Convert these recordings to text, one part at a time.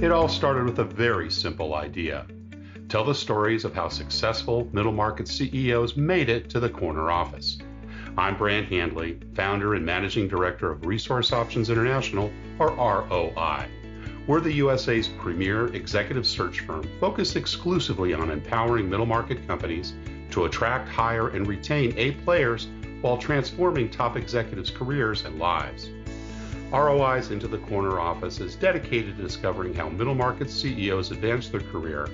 It all started with a very simple idea. Tell the stories of how successful middle market CEOs made it to the corner office. I'm Brant Handley, founder and managing director of Resource Options International, or ROI. We're the USA's premier executive search firm focused exclusively on empowering middle market companies to attract, hire, and retain A players while transforming top executives' careers and lives. ROI's Into the Corner office is dedicated to discovering how middle market CEOs advance their career,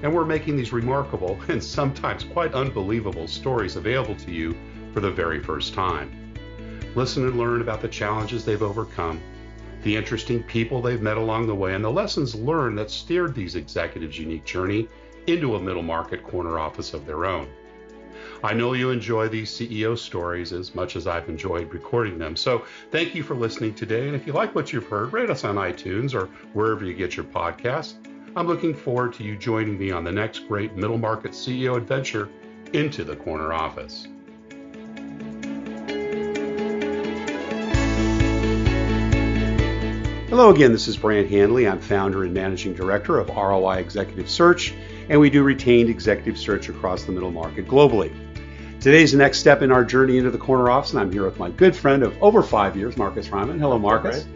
and we're making these remarkable and sometimes quite unbelievable stories available to you for the very first time. Listen and learn about the challenges they've overcome, the interesting people they've met along the way, and the lessons learned that steered these executives' unique journey into a middle market corner office of their own. I know you enjoy these CEO stories as much as I've enjoyed recording them. So thank you for listening today. And if you like what you've heard, rate us on iTunes or wherever you get your podcasts. I'm looking forward to you joining me on the next great middle market CEO adventure into the corner office. Hello again, this is Brant Handley. I'm founder and managing director of ROI Executive Search, and we do retained executive search across the middle market globally. Today's the next step in our journey into the corner office, and I'm here with my good friend of over 5 years, Markus Reinmund. Hello, Markus.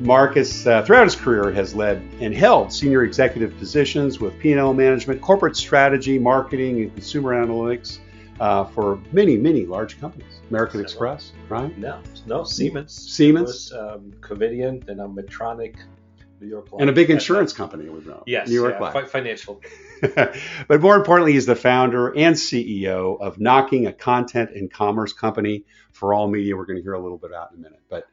Markus, throughout his career, has led and held senior executive positions with P&L management, corporate strategy, marketing, and consumer analytics for many, many large companies. American Express, right? No, Siemens. Siemens. It was Covidien, then Medtronic, New York Life. And a big insurance company we know. Yes, New York Life. Financial. But more importantly, he's the founder and CEO of Knocking, a content and commerce company for all media. We're going to hear a little bit about in a minute. But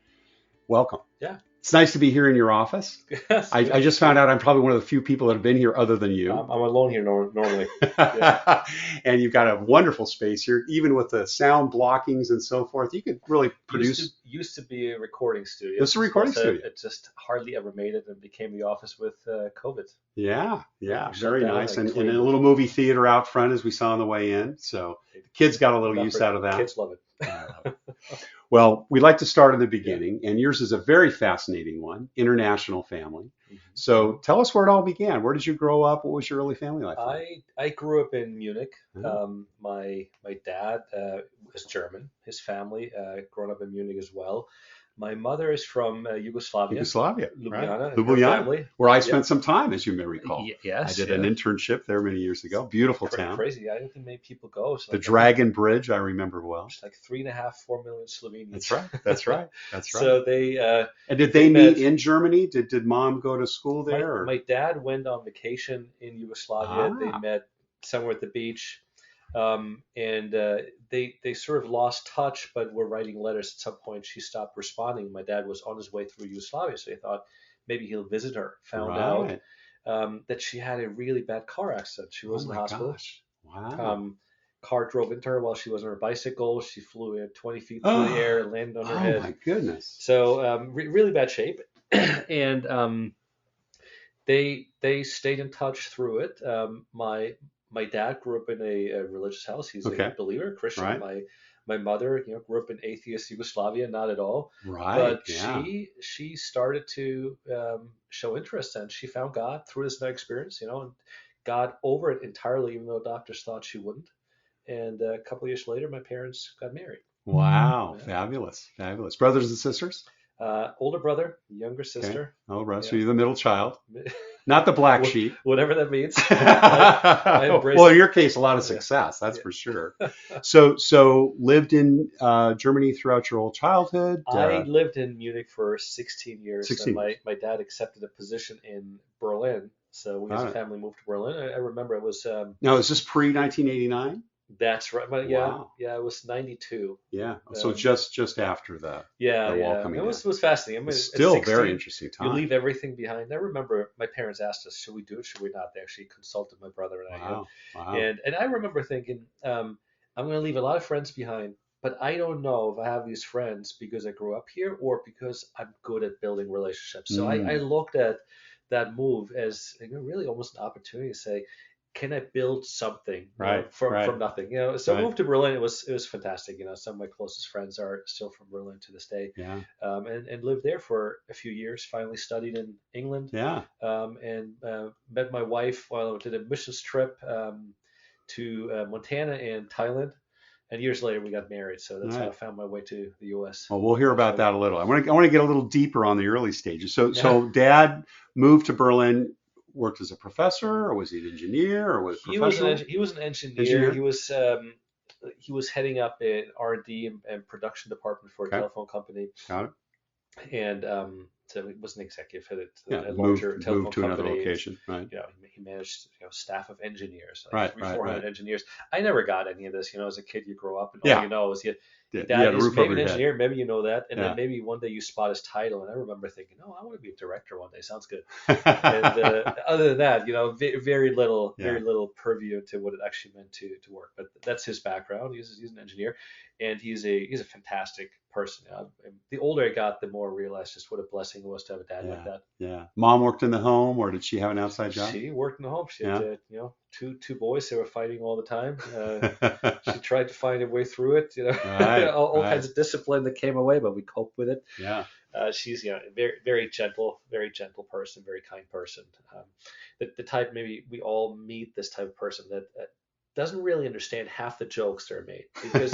welcome. Yeah. It's nice to be here in your office. Yes, I just found out I'm probably one of the few people that have been here other than you. I'm alone here normally. Yeah. And you've got a wonderful space here, even with the sound blockings and so forth. You could really produce. Used to be a recording studio. It's a recording studio. It just hardly ever made it and became the office with COVID. Yeah, very nice. And a little movie theater out front as we saw on the way in. So the kids got a little use out of that. Kids love it. Well, we'd like to start in the beginning, and yours is a very fascinating one, international family. Mm-hmm. So tell us where it all began. Where did you grow up? What was your early family life like? I grew up in Munich. Mm-hmm. My dad was German. His family grown up in Munich as well. My mother is from Yugoslavia, Ljubljana, right? Where I spent some time, as you may recall. Yes. I did an internship there many years ago. Beautiful town. Crazy. I don't think many people go. So the Dragon Bridge, I remember well. It's like 3.5-4 million Slovenians. That's right. So they and did they meet in Germany? Did mom go to school there? My dad went on vacation in Yugoslavia. They met somewhere at the beach. And they sort of lost touch, but were writing letters. At some point, she stopped responding. My dad was on his way through Yugoslavia, so he thought maybe he'll visit her. Found out that she had a really bad car accident. She was in the hospital. Gosh. Wow. Car drove into her while she was on her bicycle. She flew 20 feet through the air, landed on her head. Oh my goodness. So really bad shape. And they stayed in touch through it. My dad grew up in a religious house. He's a believer, Christian. Right. My mother, grew up in atheist Yugoslavia, not at all. Right. But she started to show interest, and she found God through this experience, and God over it entirely, even though doctors thought she wouldn't. And a couple of years later, my parents got married. Wow. Yeah. Fabulous. Brothers and sisters? Older brother, younger sister. Okay. Oh, right. So you're the middle child. Not the black sheep. Whatever that means. I well, in your case, a lot of success, that's for sure. So lived in Germany throughout your whole childhood? I lived in Munich for 16 years. And my dad accepted a position in Berlin. So we as a family moved to Berlin. I remember it was... now, is this pre-1989? That's right. But it was 92. Yeah. So just after the wall coming down. It was fascinating. I mean, it's still 16, very interesting time. You leave everything behind. I remember my parents asked us, should we do it? Should we not? They actually consulted my brother and I. Wow. And I remember thinking, I'm going to leave a lot of friends behind, but I don't know if I have these friends because I grew up here or because I'm good at building relationships. So I looked at that move as really almost an opportunity to say, can I build something, Right. from nothing? So I Right. moved to Berlin. It was fantastic. Some of my closest friends are still from Berlin to this day, Yeah. and lived there for a few years. Finally studied in England, Yeah. and met my wife while I did a missions trip to Montana and Thailand. And years later, we got married. So that's how I Right. found my way to the U.S. Well, we'll hear That's about right. that a little. I want to get a little deeper on the early stages. So, Yeah. so Dad moved to Berlin, worked as a professor, or was he an engineer, or was professional He was an engineer. engineer? He was heading up an R&D and production department for a Okay, telephone company, got it. and so he was an executive Yeah, at a moved larger moved telephone to another company. And location. Right. he managed staff of engineers, like Right. three, Right. 400 Right. engineers. I never got any of this. As a kid, you grow up and all Yeah. you know is Yeah. your You dad had a is roof over maybe an your head. engineer, maybe you know that, and then Yeah. maybe one day you spot his title, and I remember thinking, oh, I want to be a director one day. Sounds good. And other than that, very Yeah. little purview to what it actually meant to work. But that's his background. He's an engineer, and he's a fantastic person. And the older I got, the more I realized just what a blessing it was to have a dad like Yeah. that. Yeah. Mom worked in the home, or did she have an outside job? She worked in the home. She had Yeah. two boys. They were fighting all the time. She tried to find a way through it. Right. All Right. kinds of discipline that came away, but we coped with it. Yeah. She's a very gentle person, very kind person. The type, maybe we all meet this type of person that doesn't really understand half the jokes that are made, because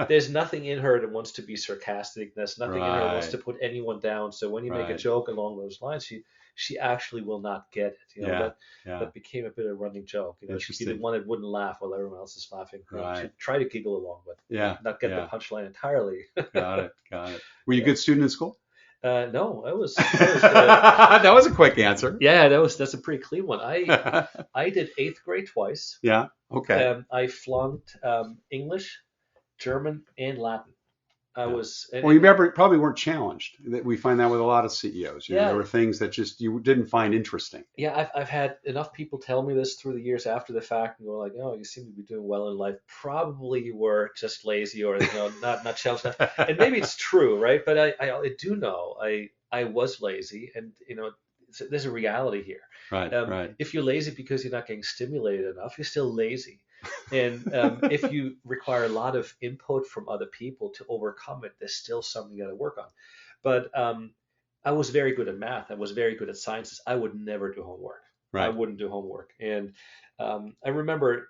there's nothing in her that wants to be sarcastic. There's nothing in her that wants Right. to put anyone down. So when you make a Right. joke along those lines, she actually will not get it. Yeah. Yeah. That became a bit of a running joke. She'd be the Interesting. one that wouldn't laugh while everyone else is laughing. Right. She'd try to giggle along, but Yeah. not get the Yeah. punchline entirely. Got it. Got it. Were you a Yeah. good student in school? No, That was a quick answer. yeah, that's a pretty clean one. I did eighth grade twice. Yeah. Okay. I flunked English, German, and Latin. I Yeah. was, Well, you probably weren't challenged. We find that with a lot of CEOs. There yeah, were things that just you didn't find interesting. yeah. I've had enough people tell me this through the years after the fact, and go like, "Oh, you seem to be doing well in life. Probably you were just lazy, or not challenged enough." And maybe it's true, right? But I do know I was lazy, and there's a reality here. Right. Right. If you're lazy because you're not getting stimulated enough, you're still lazy. And if you require a lot of input from other people to overcome it, there's still something you got to work on. But I was very good at math. I was very good at sciences. I would never do homework. I Right. wouldn't do homework. And I remember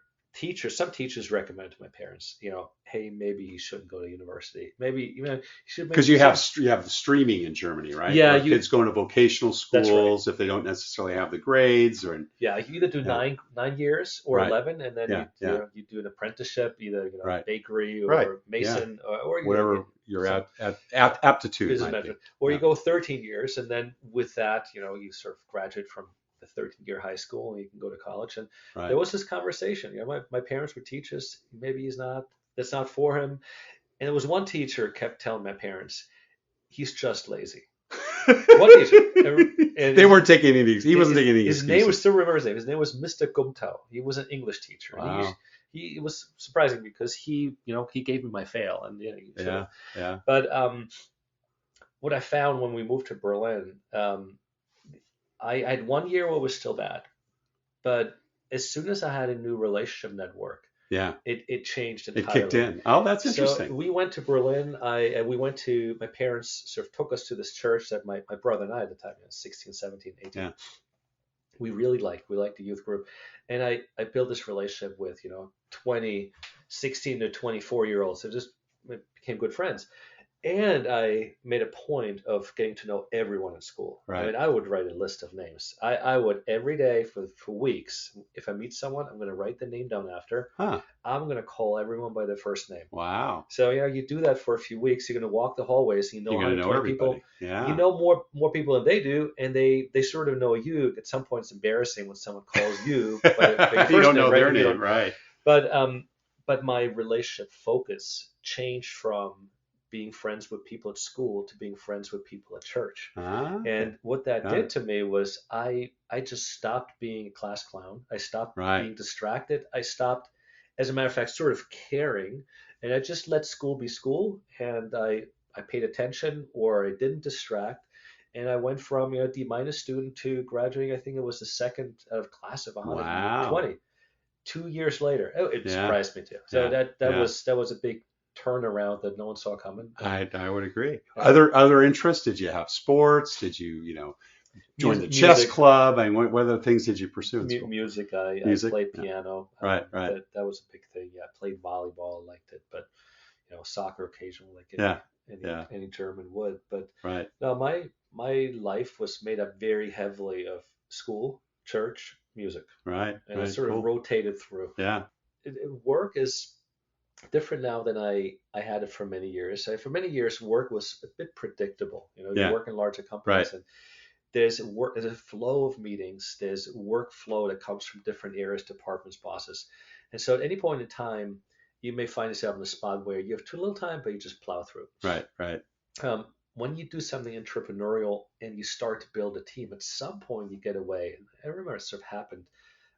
some teachers recommend to my parents, hey, maybe you shouldn't go to university. Maybe you should Because maybe you have the streaming in Germany, right? yeah, Where kids go into vocational that's right. schools if they don't necessarily have the grades or Yeah, you either do yeah. 9 years or Right. 11, and then Yeah. Yeah. you do an apprenticeship, either Right. bakery or Right. mason or Whatever your some aptitude business might be. management. Or you Yeah. go 13 years, and then with that, you sort of graduate from the 13-year high school, and you can go to college. And Right. there was this conversation. My parents were teachers. Maybe that's not for him. And there was one teacher kept telling my parents, he's just lazy. One teacher. And They weren't taking any. He wasn't taking any his excuses. name was still remember his name. His name was Mr. Gumtao. He was an English teacher. Wow. He was surprising because he gave me my fail, and Yeah. Yeah. But what I found when we moved to Berlin, I had 1 year where it was still bad, but as soon as I had a new relationship network, Yeah. it changed It entirely. kicked in. Oh, that's So interesting. we went to Berlin. My parents sort of took us to this church that my brother and I at the time, 16, 17, 18, Yeah. we really liked. We liked the youth group. And I built this relationship with, 16 to 24-year-olds. So just became good friends. And I made a point of getting to know everyone in school. I Right. mean, I would write a list of names. I would every day for weeks. If I meet someone, I'm going to write the name down after. Huh. I'm going to call everyone by their first name. Wow. So you do that for a few weeks. You're going to walk the hallways. And you know You're gonna know 120 people. everybody. Yeah. You know more people than they do, and they sort of know you. At some point, it's embarrassing when someone calls you by your first You don't name, know right? their You don't- name, right? But my relationship focus changed from being friends with people at school to being friends with people at church. Ah. And what that Got did it. to me was I just stopped being a class clown. I stopped Right. being distracted. I stopped, as a matter of fact, sort of caring, and I just let school be school, and I paid attention, or I didn't distract. And I went from D- student to graduating. I think it was the second out of class of 120. Wow. 2 years later. Oh, it Yeah. surprised me too. So Yeah. that was a big turnaround that no one saw coming. I would agree. Yeah. Other interests? Did you have sports? Did you join the chess club? I mean, what other things did you pursue in school? Music. I Music? played piano. Right. That was a big thing. Yeah, I played volleyball. I liked it, but soccer occasionally, like any German would. But right. no, my life was made up very heavily of school, church, music, Right. and it sort of rotated through. Yeah. Work is different now than I had it for many years. For many years, work was a bit predictable. You work in larger companies, and there's a flow of meetings. There's workflow that comes from different areas, departments, bosses, and so at any point in time, you may find yourself in a spot where you have too little time, but you just plow through. Right. When you do something entrepreneurial and you start to build a team, at some point you get away. And I remember it sort of happened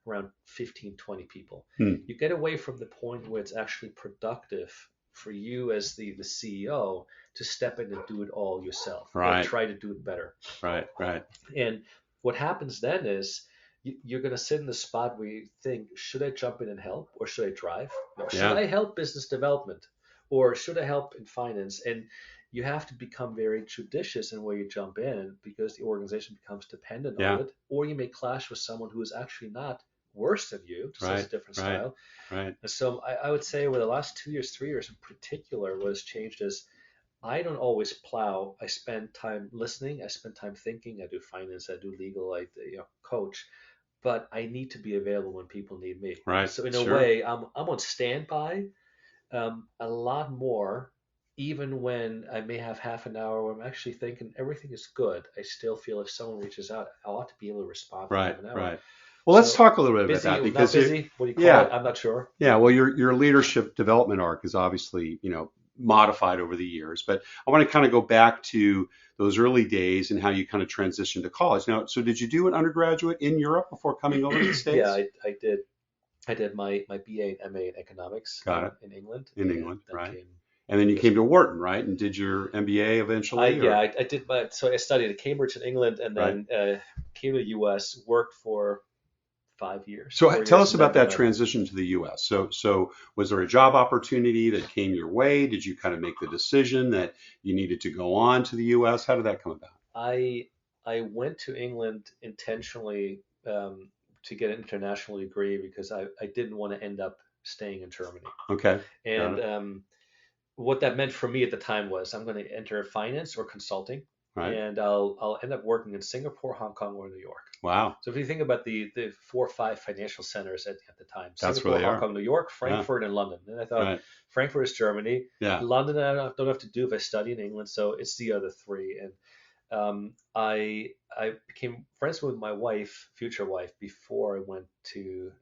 around 15, 20 people. You get away from the point where it's actually productive for you as the CEO to step in and do it all yourself. Right. Or try to do it better. Right. And what happens then is you're going to sit in the spot where you think, should I jump in and help or should I drive? Should I help business development or should I help in finance? And you have to become very judicious in where you jump in because the organization becomes dependent on it, or you may clash with someone who is actually not worse than you, just has a different style. Right. And so I would say over the last 2 years, 3 years in particular, what has changed is I don't always plow. I spend time listening. I spend time thinking. I do finance. I do legal. I coach. But I need to be available when people need me. Right. So in a way, I'm on standby a lot more, even when I may have half an hour where I'm actually thinking everything is good. I still feel if someone reaches out, I ought to be able to respond for half an hour. Right. Well, let's talk a little bit about that because not busy. What do you call it? I'm not sure. Yeah. Well, your leadership development arc is obviously modified over the years, but I want to kind of go back to those early days and how you kind of transitioned to college. Now, so did you do an undergraduate in Europe before coming over to the States? Yeah, I did. I did my BA and MA in economics in England. Right. And then you came to Wharton, right? And did your MBA eventually? I did so I studied at Cambridge in England and then came to the US, worked for 5 years. So tell us about that transition to the US. So was there a job opportunity that came your way? Did you kind of make the decision that you needed to go on to the US? How did that come about? I went to England intentionally to get an international degree because I didn't want to end up staying in Germany. Okay. And what that meant for me at the time was I'm going to enter finance or consulting, and I'll end up working in Singapore, Hong Kong, or New York. Wow. So if you think about the 4 or 5 financial centers at the time, that's Singapore, Hong Kong, New York, Frankfurt, and London. And I thought Frankfurt is Germany. London I don't have to do if I study in England, so it's the other 3. And I became friends with my future wife, before I went to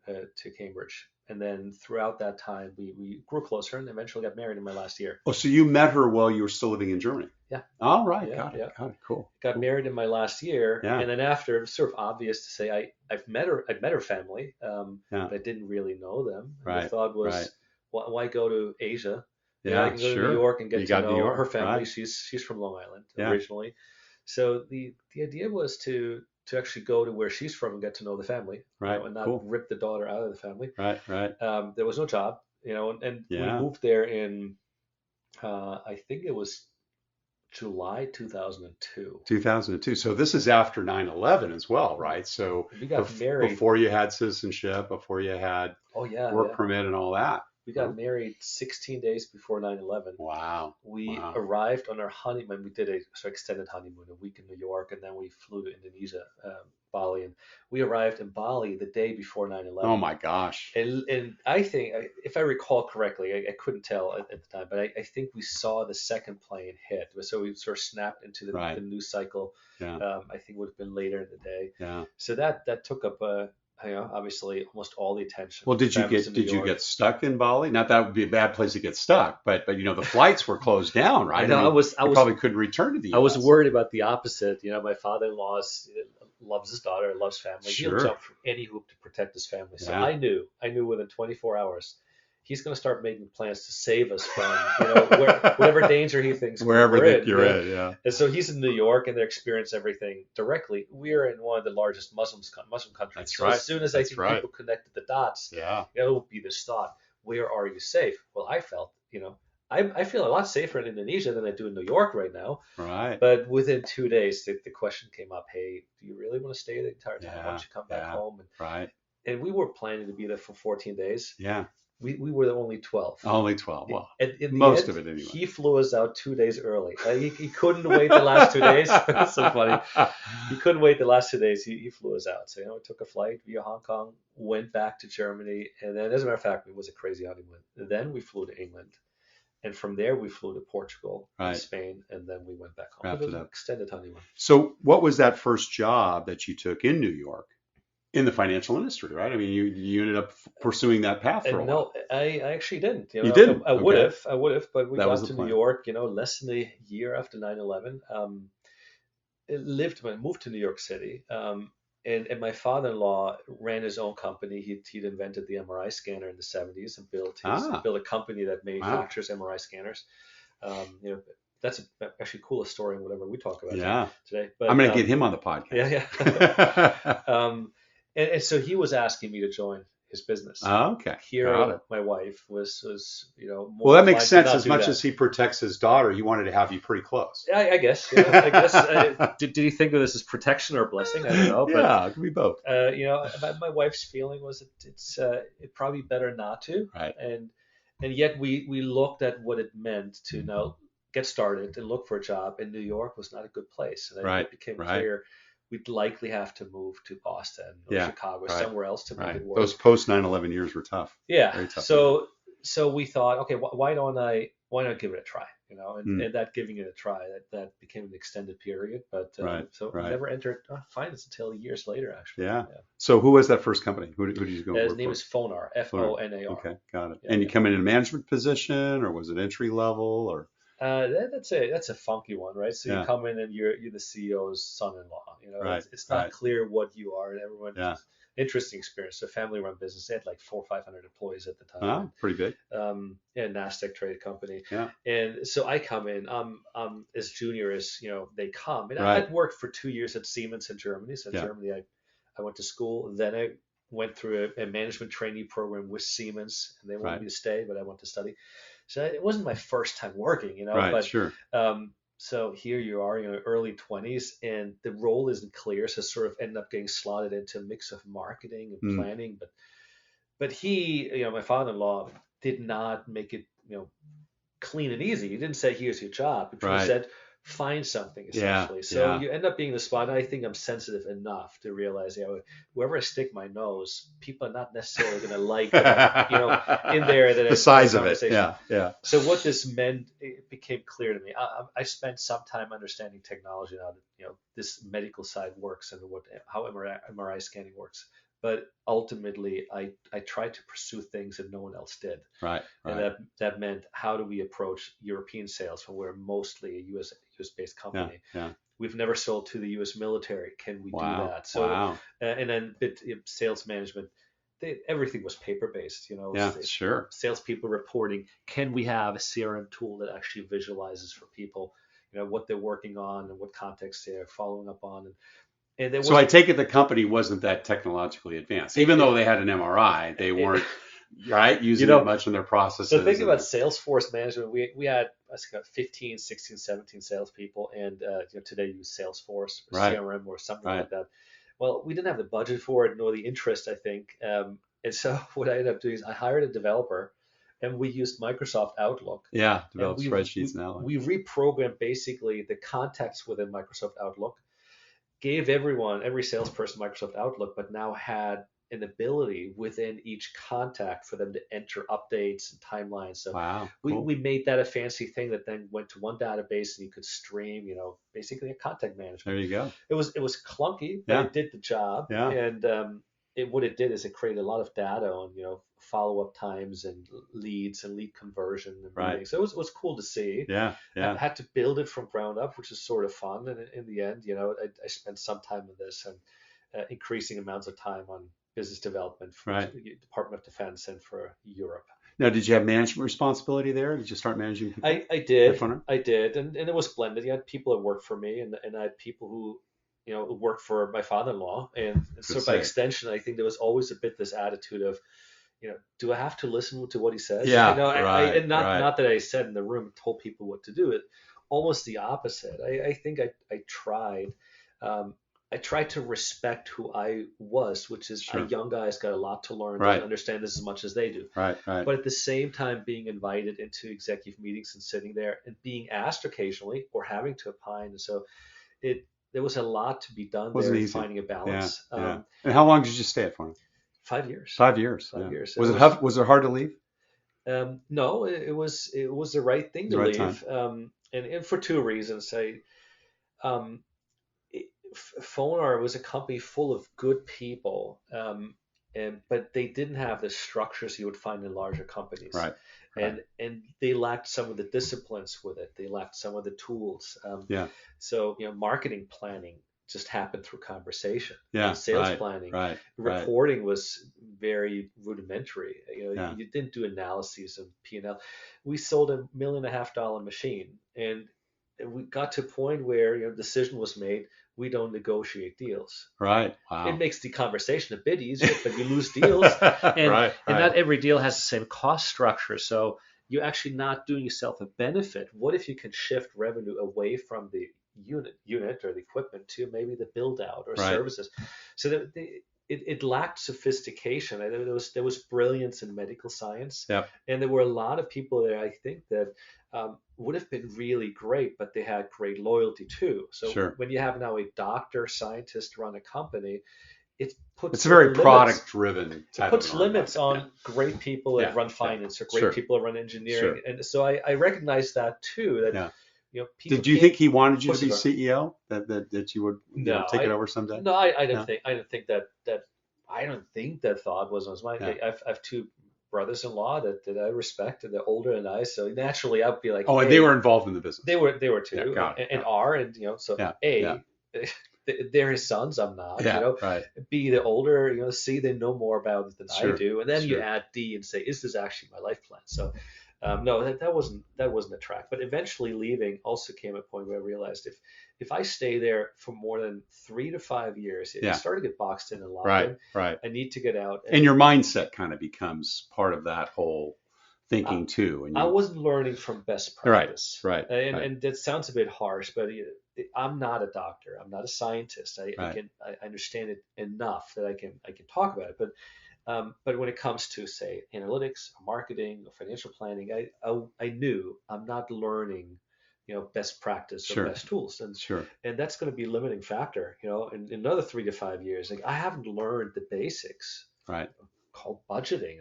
Cambridge. And then throughout that time, we grew closer and eventually got married in my last year. Oh, so you met her while you were still living in Germany? Yeah. All right. Got it. Cool. Got married in my last year. Yeah. And then after, it was sort of obvious to say I've met her family, but I didn't really know them. And the thought was, why go to Asia? I can go to New York and get to know her family. She's from Long Island originally. So the idea was to actually go to where she's from and get to know the family, and not rip the daughter out of the family. Right. There was no job, and we moved there in, I think it was July 2002. 2002. So this is after 9/11 as well, right? So we got married before you had citizenship, before you had work permit and all that. We got married 16 days before 9/11. Wow. We arrived on our honeymoon. We did a extended honeymoon, a week in New York, and then we flew to Indonesia, Bali. And we arrived in Bali the day before 9/11. Oh, my gosh. And I think, if I recall correctly, I couldn't tell at the time, but I think we saw the second plane hit. So we sort of snapped into the news cycle. I think it would have been later in the day. Yeah. So that took up obviously almost all the attention. Well, did you get stuck in Bali? Not that would be a bad place to get stuck, but the flights were closed down, right? I was probably couldn't return to the US. I was worried about the opposite. My father-in-law loves his daughter, loves family. Sure. He'll jump through any hoop to protect his family. So I knew within 24 hours he's going to start making plans to save us from, whatever danger he thinks Wherever we're in. you're in, yeah. And so he's in New York, and they experience everything directly. We're in one of the largest Muslim countries. That's so right. as soon as I think people connected the dots, it will be this thought: where are you safe? Well, I felt, I feel a lot safer in Indonesia than I do in New York right now. Right. But within 2 days, the question came up: hey, do you really want to stay the entire time? Why don't you come back home? And we were planning to be there for 14 days. Yeah. We were the only 12. Only 12. Well, in most end, of it anyway. He flew us out 2 days early. He couldn't wait the last 2 days. That's so funny. He couldn't wait the last 2 days. He flew us out. So, we took a flight via Hong Kong, went back to Germany. And then, as a matter of fact, it was a crazy honeymoon. Then we flew to England. And from there, we flew to Portugal, and Spain, and then we went back home. It was an extended honeymoon. So what was that first job that you took in New York? In the financial industry, right? I mean, you ended up pursuing that path for a while. No, I actually didn't. You didn't? I would have, but we got to plan. New York, less than a year after 9/11. Moved to New York City, and my father-in-law ran his own company. He'd invented the MRI scanner in the 70s and built a company that manufactures MRI scanners. That's actually coolest story in whatever we talk about today. But I'm going to get him on the podcast. Yeah. And so he was asking me to join his business. Oh, okay. Here, my wife was more. Well, that makes sense. As much as he protects his daughter, he wanted to have you pretty close. Yeah, I guess. Did he think of this as protection or blessing? I don't know. Yeah, it could be both. My wife's feeling was it's probably better not to. Right. And yet we looked at what it meant to now get started and look for a job. And New York was not a good place. And it became clear we'd likely have to move to Boston or Chicago or somewhere else to make it work. Those post 9/11 years were tough. Yeah. Very tough. So we thought, okay, why not give it a try? And that giving it a try, that became an extended period. But I never entered finance until years later, actually. Yeah. So who was that first company? Who did you go work for? His name is Fonar, Fonar. Okay, got it. And you come in a management position, or was it entry level, or? That's a funky one, right? So you come in and you're the CEO's son-in-law. It's not clear what you are, and everyone. Interesting experience. So family-run business. They had like 400 or 500 employees at the time. Oh, pretty big. NASDAQ traded company. Yeah. And so I come in. I'm as junior as they come. And I'd worked for 2 years at Siemens in Germany. So in Germany, I went to school. Then I went through a management trainee program with Siemens, and they wanted me to stay, but I went to study. So it wasn't my first time working, Right, sure. So here you are, early 20s, and the role isn't clear. So sort of ended up getting slotted into a mix of marketing and planning. But he, my father-in-law, did not make it, clean and easy. He didn't say, here's your job. He said, find something, essentially. You end up being the spot. And I think I'm sensitive enough to realize, wherever I stick my nose, people are not necessarily going to like, in there. That the size of it. Yeah. So what this meant, it became clear to me. I spent some time understanding technology now that, this medical side works and how MRI scanning works. But ultimately, I tried to pursue things that no one else did. Right. And that meant, how do we approach European sales when we're mostly a US-based company? Yeah. We've never sold to the US military. Can we do that? So, and then sales management, everything was paper-based. Sure. Salespeople reporting. Can we have a CRM tool that actually visualizes for people, what they're working on and what context they're following up on? So I take it the company wasn't that technically advanced. Even though they had an MRI, they weren't using it much in their processes. So think about Salesforce management. We had 15, 16, 17 salespeople, and today use Salesforce or CRM or something like that. Well, we didn't have the budget for it nor the interest, I think. And so what I ended up doing is I hired a developer, and we used Microsoft Outlook. Yeah, develop spreadsheets now. We reprogrammed basically the context within Microsoft Outlook. Gave every salesperson Microsoft Outlook, but now had an ability within each contact for them to enter updates and timelines. So we made that a fancy thing that then went to one database, and you could stream, basically a contact management. There you go. It was clunky, but it did the job. Yeah. And what it did is it created a lot of data on, follow-up times and leads and lead conversion and everything. So it was cool to see. Yeah. I had to build it from ground up, which is sort of fun. And in the end, I spent some time with this and increasing amounts of time on business development for the Department of Defense and for Europe. Now, did you have management responsibility there? Did you start managing people I at did, Funner? and it was blended. You had people that worked for me, and I had people who, worked for my father-in-law, and I was going so to by say. extension, I think there was always a bit this attitude of, do I have to listen to what he says? Yeah, right, And not right. not that I said in the room and told people what to do. It almost the opposite. I think I tried. Um, I tried to respect who I was, which is a Sure. young guy has got a lot to learn, doesn't Right, understand this as much as they do. right, right. But at the same time, being invited into executive meetings and sitting there and being asked occasionally or having to opine. And so it there was a lot to be done there Wasn't in easy. finding a Yeah, balance. yeah. And how long did you stay at Funner? 5 years, 5 years. five Yeah. years, and Was it it was was it hard to leave? no, it was the right thing The to right time. leave, and for two reasons. Um, Phonar was a company full of good people, but they didn't have the structures you would find in larger companies, Right, right. and they lacked some of the disciplines with it. They lacked some of the tools. Yeah, So marketing planning just happened through conversation. yeah. Sales Right, planning, right, right. reporting was very rudimentary. Yeah. You didn't do analyses and P&L. We sold $1.5 million machine, and we got to a point where decision was made. We don't negotiate deals. Right. It Wow. makes the conversation a bit easier, but you lose deals, and Right, and right, not every deal has the same cost structure. So you're actually not doing yourself a benefit. What if you can shift revenue away from the unit or the equipment to maybe the build out or right. services? So it lacked sophistication. There was brilliance in medical science, Yep. and there were a lot of people there. I think that would have been really great, but they had great loyalty too. So Sure. when you have now a doctor scientist run a company, it puts It's a very limits. product-driven It type of puts an limits organization. Yeah, on great people that yeah, run yeah. finance or great Sure, people that run engineering, sure. and so I recognize that too. That Yeah. people Did you can't think he wanted you to push be it. CEO? That you would No, take it over someday? no, I don't No. think I don't think that thought was on his mind. Yeah. I've two brothers-in-law that I respect, and they're older than I, so naturally I'd be like, Oh, and they hey, were involved in the business. they were Yeah. too, Got it. and Got it. are, and so Yeah. Yeah. A, they're his sons, I'm not, Yeah. Right. B, they're older, C, they know more about it than I Sure. do, and then you Sure. add D and say, is this actually my life plan? So no, that wasn't a track. But eventually leaving also came a point where I realized if I stay there for more than 3 to 5 years, you Yeah. start to get boxed in and locked Right. in. Right. I need to get out. And And your mindset kind of becomes part of that whole I, thinking too. And I you. wasn't learning from best Right. practice. Right. And Right. and that sounds a bit harsh, but I'm not a doctor. I'm not a scientist. Right. I understand it enough that I can talk about it. But when it comes to say analytics, or marketing, or financial planning, I knew I'm not learning, best practice or Sure. best tools, and Sure. and that's going to be a limiting factor. In another 3 to 5 years, like I haven't learned the basics Right. called budgeting.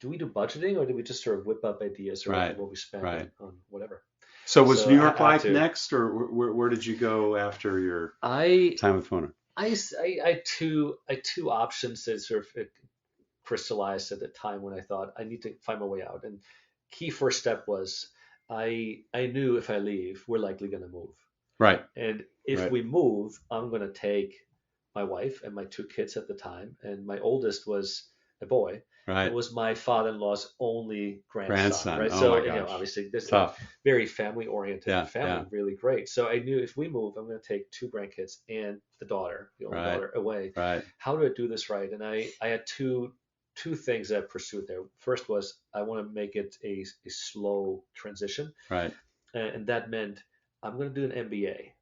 Do we do budgeting, or do we just sort of whip up ideas around Right. what we spend Right. on whatever? So was So New I York had life to. next, or where did you go after your I time with Fona? I had two options that sort of crystallized at the time when I thought I need to find my way out. And key first step was I knew if I leave, we're likely going to move. Right. And if Right. we move, I'm going to take my wife and my two kids at the time. And my oldest was a boy and Right. was my father-in-law's only grandson, Grandson. right? Oh So, my gosh. obviously this is a Tough. very family-oriented Yeah. family, Yeah. really great. So I knew if we move, I'm going to take two grandkids and the only Right. daughter away. Right. How do I do this right? And I had two things that I pursued there. First was I want to make it a slow transition, Right. and that meant I'm going to do an MBA.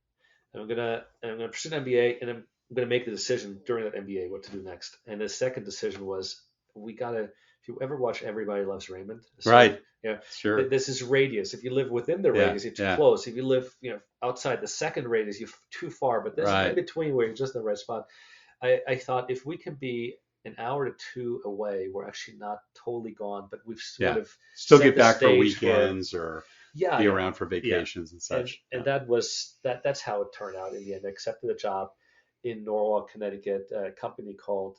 I'm gonna pursue an MBA, and I'm gonna make the decision during that MBA what to do next. And the second decision was we gotta. If you ever watch Everybody Loves Raymond, sort of, Right. Sure. this is radius. If you live within the Yeah. radius, you're too Yeah. close. If you live, outside the second radius, you're too far. But this in Right. between where you're just in the right spot. I thought if we can be an hour to two away, we're actually not totally gone, but we've sort Yeah. of Still set get the back for stage for. weekends or Yeah, be yeah, around for yeah. vacations and And such. and Yeah. that's how it turned out in the end. I accepted a job in Norwalk, Connecticut, a company called,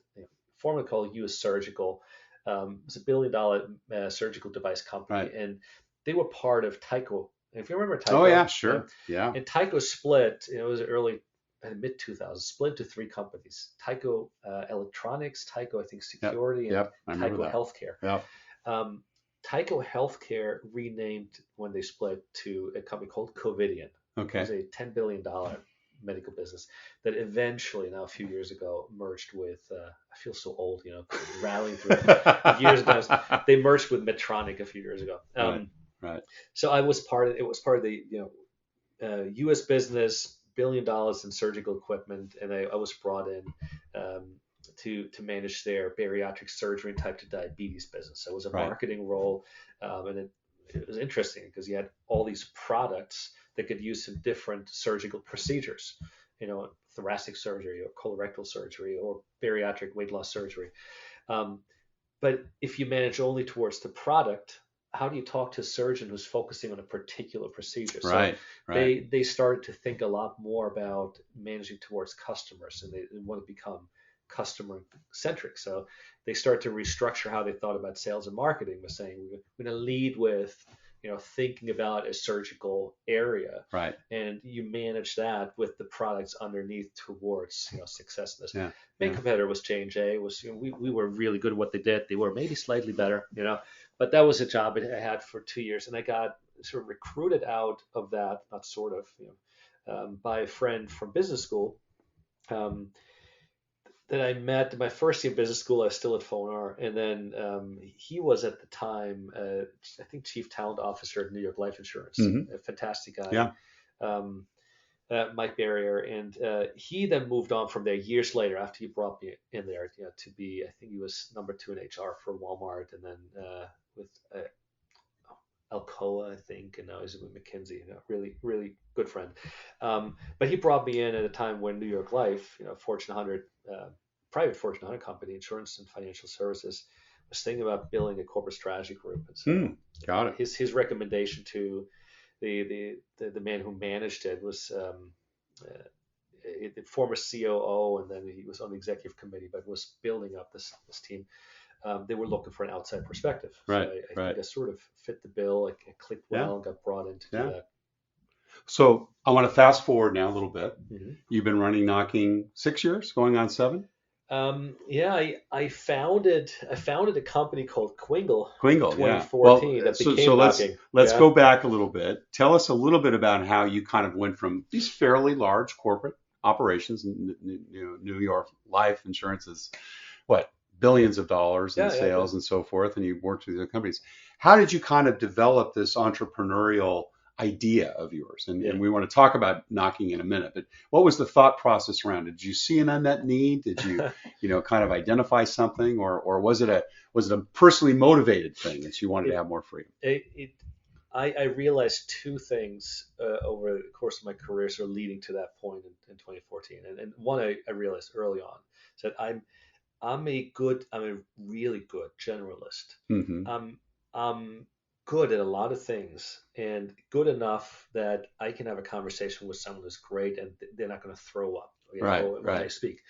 formerly called US Surgical. It's $1 billion surgical device company, Right. and they were part of Tyco. If you remember Oh yeah. Tyco, Sure. Yeah. and Tyco split. It was early, mid 2000s, split into three companies: Tyco Electronics, Tyco I think Yep. Security, and Yep. I remember Tyco that. Healthcare. Yep. Um, Tyco Healthcare renamed when they split to a company called Covidien. It was Okay. a $10 billion medical business that eventually, now a few years ago, merged with, I feel so old, rallying through years ago. They merged with Medtronic a few years ago. Right. Right. So it was part of the, U.S. business, $1 billion in surgical equipment, and I was brought in to manage their bariatric surgery and type 2 diabetes business. So it was a Right. marketing role, and it was interesting because you had all these products that could use in different surgical procedures, thoracic surgery or colorectal surgery or bariatric weight loss surgery. Um, but if you manage only towards the product, how do you talk to a surgeon who's focusing on a particular procedure? Right. So Right. they started to think a lot more about managing towards customers, and they want to become customer centric. So they start to restructure how they thought about sales and marketing by saying we're going to lead with thinking about a surgical area, Right. and you manage that with the products underneath towards success in this. Yeah. Main Yeah. competitor was J&J. Was we were really good at what they did. They were maybe slightly better, but that was a job I had for 2 years, and I got sort of recruited out of that, not sort of, by a friend from business school. That I met my first year of business school. I was still at Phonar, and then he was at the time, I think, chief talent officer at New York Life Insurance. Mm-hmm. A fantastic guy, Yeah. um, Mike Barrier, and he then moved on from there years later after he brought me in there, to be. I think he was number 2 in HR for Walmart, and then with Alcoa, I think, and now he's with McKinsey. Really, really good friend. But he brought me in at a time when New York Life, Fortune 100, private Fortune 100 company, insurance and financial services, was thinking about building a corporate strategy group. And so Got it. his recommendation to the man who managed it was the former COO, and then he was on the executive committee, but was building up this team. They were looking for an outside perspective. So Right. I Right. think I sort of fit the bill. I clicked Yeah. well and got brought in to do Yeah. that. So I want to fast forward now a little bit. Mm-hmm. You've been running Knocking 6 years, going on 7? I founded a company called Quingle in Quingle, yeah. 2014 that So became let's Knocking. let's go back a little bit. Tell us a little bit about how you kind of went from these fairly large corporate operations. New York Life Insurance is what, billions of dollars in sales and so forth, and you worked with the companies. How did you kind of develop this entrepreneurial idea of yours? And we want to talk about Knocking in a minute, but what was the thought process around it? Did you see an unmet need? Did you, kind of identify something, or was it a personally motivated thing that you wanted to have more freedom? I realized two things over the course of my career, sort of leading to that point in 2014. And one I realized early on is that I'm a really good generalist. Mm-hmm. I'm good at a lot of things, and good enough that I can have a conversation with someone who's great and they're not going to throw up when I speak.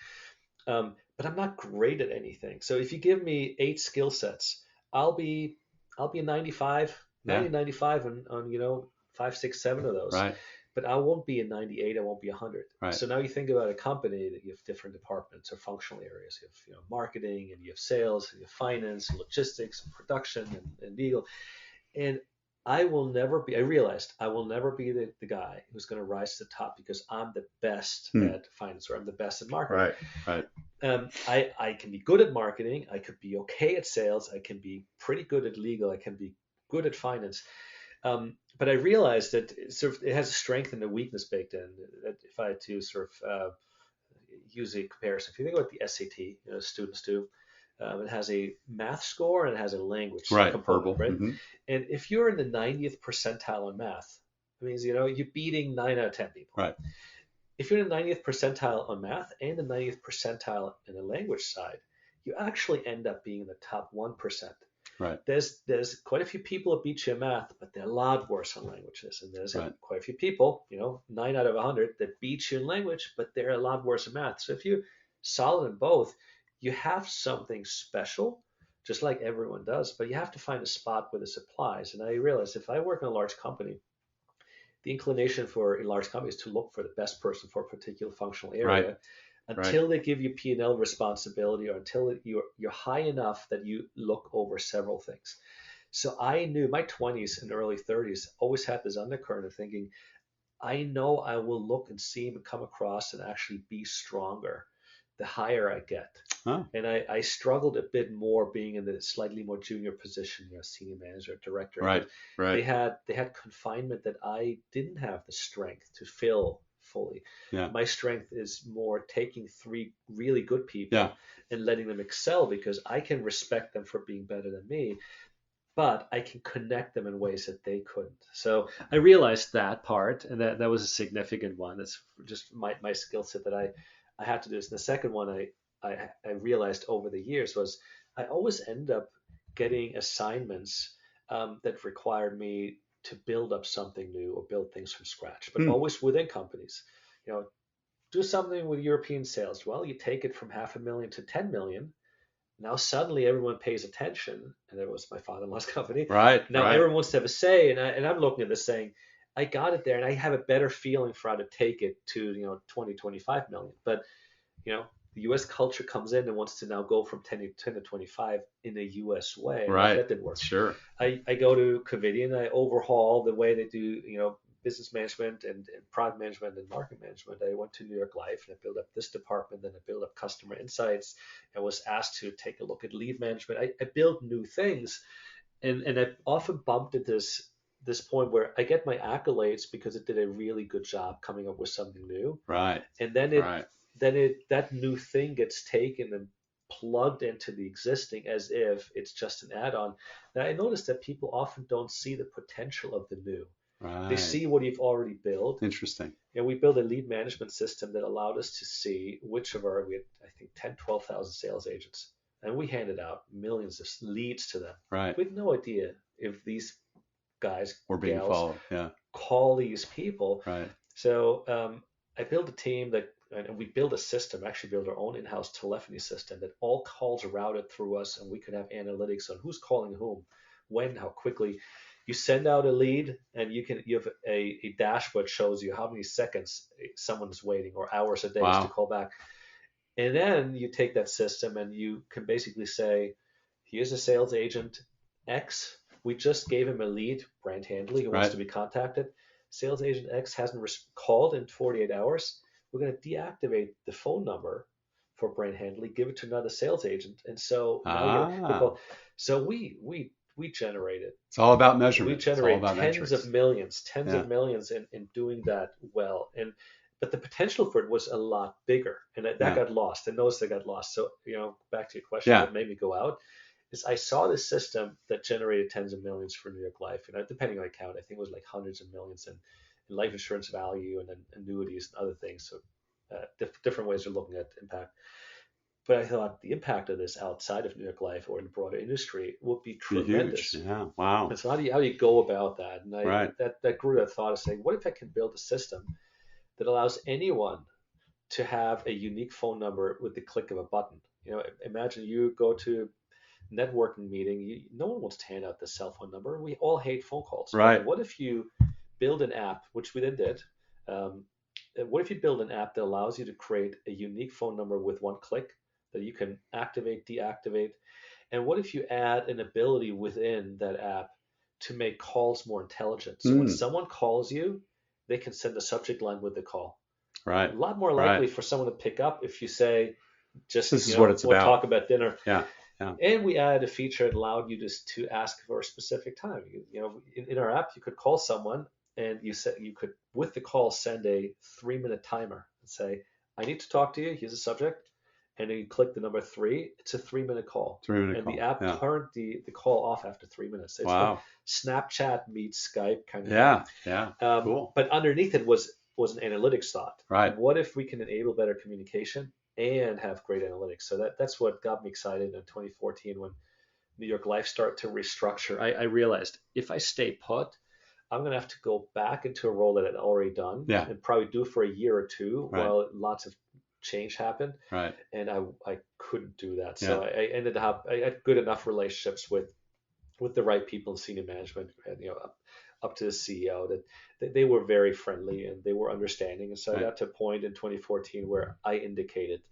But I'm not great at anything. So if you give me 8 skill sets, I'll be a 95, 95 on 5, 6, 7 of those. Right. But I won't be a 98. I won't be 100. Right. So now you think about a company that you have different departments or functional areas. You have marketing, and you have sales, and you have finance, and logistics, and production, and legal. And I realized I will never be the guy who's going to rise to the top because I'm the best at finance, or I'm the best at marketing. Right. I can be good at marketing. I could be okay at sales. I can be pretty good at legal. I can be good at finance. But I realized that it has a strength and a weakness baked in. That if I had to sort of use a comparison, if you think about the SAT, students do, it has a math score and it has a language component, right? Mm-hmm. And if you're in the 90th percentile in math, it means you're beating 9 out of 10 people. Right. If you're in the 90th percentile on math and the 90th percentile in the language side, you actually end up being in the top 1%. Right. There's quite a few people that beat you in math, but they're a lot worse on languages. And there's quite a few people, 9 out of 100 that beat you in language, but they're a lot worse in math. So if you're solid in both, you have something special, just like everyone does, but you have to find a spot where this applies. And I realized if I work in a large company, the inclination for a large company is to look for the best person for a particular functional area. Until they give you P&L responsibility, or until you're high enough that you look over several things. So I knew my 20s and early 30s always had this undercurrent of thinking, I know I will look and seem and come across and actually be stronger the higher I get. Oh, And I struggled a bit more being in the slightly more junior position, senior manager, director. And right, right. they had confinement that I didn't have the strength to fill fully. Yeah, My strength is more taking three really good people yeah, and letting them excel because I can respect them for being better than me, but I can connect them in ways that they couldn't. So I realized that part, and that was a significant one. That's just my skill set that I had to do this. And the second one I realized over the years was I always end up getting assignments that required me to build up something new or build things from scratch, but hmm. always within companies. You know, do something with European sales. Well, you take it from 500,000 to 10 million. Now suddenly everyone pays attention, and it was my father-in-law's company. Right, Now right. everyone wants to have a say, and I'm looking at this saying, I got it there, and I have a better feeling for how to take it to 20, 25 million. But the U.S. culture comes in and wants to now go from 10 to 25 in a U.S. way, and Right, that didn't work. sure. I go to Covidien, I overhaul the way they do business management and product management and market management. I went to New York Life and I built up this department, then I built up customer insights. I was asked to take a look at lead management. I built new things, and I often bumped at this point where I get my accolades because it did a really good job coming up with something new, Right, and then right. that new thing gets taken and plugged into the existing as if it's just an add-on. Now I noticed that people often don't see the potential of the new. They Right. see what you've already built. Interesting. And we built a lead management system that allowed us to see which of we had, I think, 10, 12,000 sales agents. And we handed out millions of leads to them. Right. We had no idea if these guys, Or being gals, followed. Yeah. call these people. Right. So I built a team and we built a system, actually built our own in-house telephony system that all calls are routed through us, and we could have analytics on who's calling whom, when, how quickly. You send out a lead, and you have a dashboard shows you how many seconds someone is waiting or hours or days to Wow. call back. And then you take that system and you can basically say, here's a sales agent X. We just gave him a lead, Brand Handley, who wants Right. to be contacted. Sales agent X hasn't called in 48 hours. We're going to deactivate the phone number for Brand Handley, give it to another sales agent, and so now you get a Ah. call. So we generated It's all about we measurement. It's all generate about tens metrics. of Yeah. millions in doing that well. And but the potential for it was a lot bigger, and that Yeah. got lost. And those that got lost. So back to your question, Yeah. what made me go out is I saw this system that generated tens of millions for New York Life, and depending on account, I think it was like hundreds of millions in life insurance value and then annuities and other things. So different ways of looking at impact. But I thought the impact of this outside of New York Life or in the broader industry would be Be huge. tremendous. Yeah. Wow. And so how do you go about that? And Right. that grew that thought of saying, what if I can build a system that allows anyone to have a unique phone number with the click of a button? Imagine you go to a networking meeting. No one wants to hand out the cell phone number. We all hate phone calls. But Right. what if you build an app, which we then did? Um, what if you build an app that allows you to create a unique phone number with one click that you can activate, deactivate? And what if you add an ability within that app to make calls more intelligent? So when Hmm. someone calls you, they can send a subject line with the call. A Right. lot more likely Right. for someone to pick up if you say, just, This is what it's we'll about. talk about dinner. Yeah. Yeah. And we added a feature that allowed you to ask for a specific time. In our app, you could call someone and you could, with the call, send a 3-minute timer and say, I need to talk to you. Here's a subject. And then you click the number 3. It's a 3-minute call. 3 minute And the call. app Yeah. turned the call off after 3 minutes. It's like Wow. Snapchat meets Skype kind of thing. Yeah. Yeah. Cool. But underneath it was an analytics thought. Right. What if we can enable better communication and have great analytics? So that's what got me excited in 2014 when New York Life started to restructure. I realized if I stay put, I'm going to have to go back into a role that I'd already done Yeah. and probably do for a year or two Right. while lots of change happened. Right. And I couldn't do that. Yeah. So I ended up, I had good enough relationships with the right people in senior management and up to the CEO that they were very friendly and they were understanding. And so I Right. got to a point in 2014 where I indicated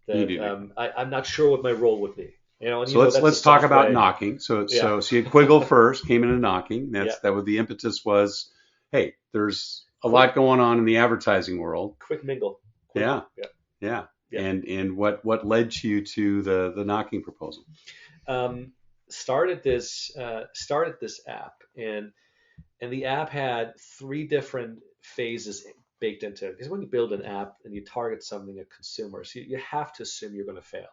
You that need it. I'm not sure what my role would be. And So let's talk about way. knocking. So Yeah. so you had Quiggle first, came into knocking. Yeah. That was the impetus was, hey, there's a Quick, lot going on in the advertising world. quick mingle. Yeah, Quiggle. Yeah. yeah. Yeah. And what led you to the knocking proposal? Um, started this app, and the app had three different phases baked into it. Because when you build an app and you target something at consumers, you have to assume you're going to fail.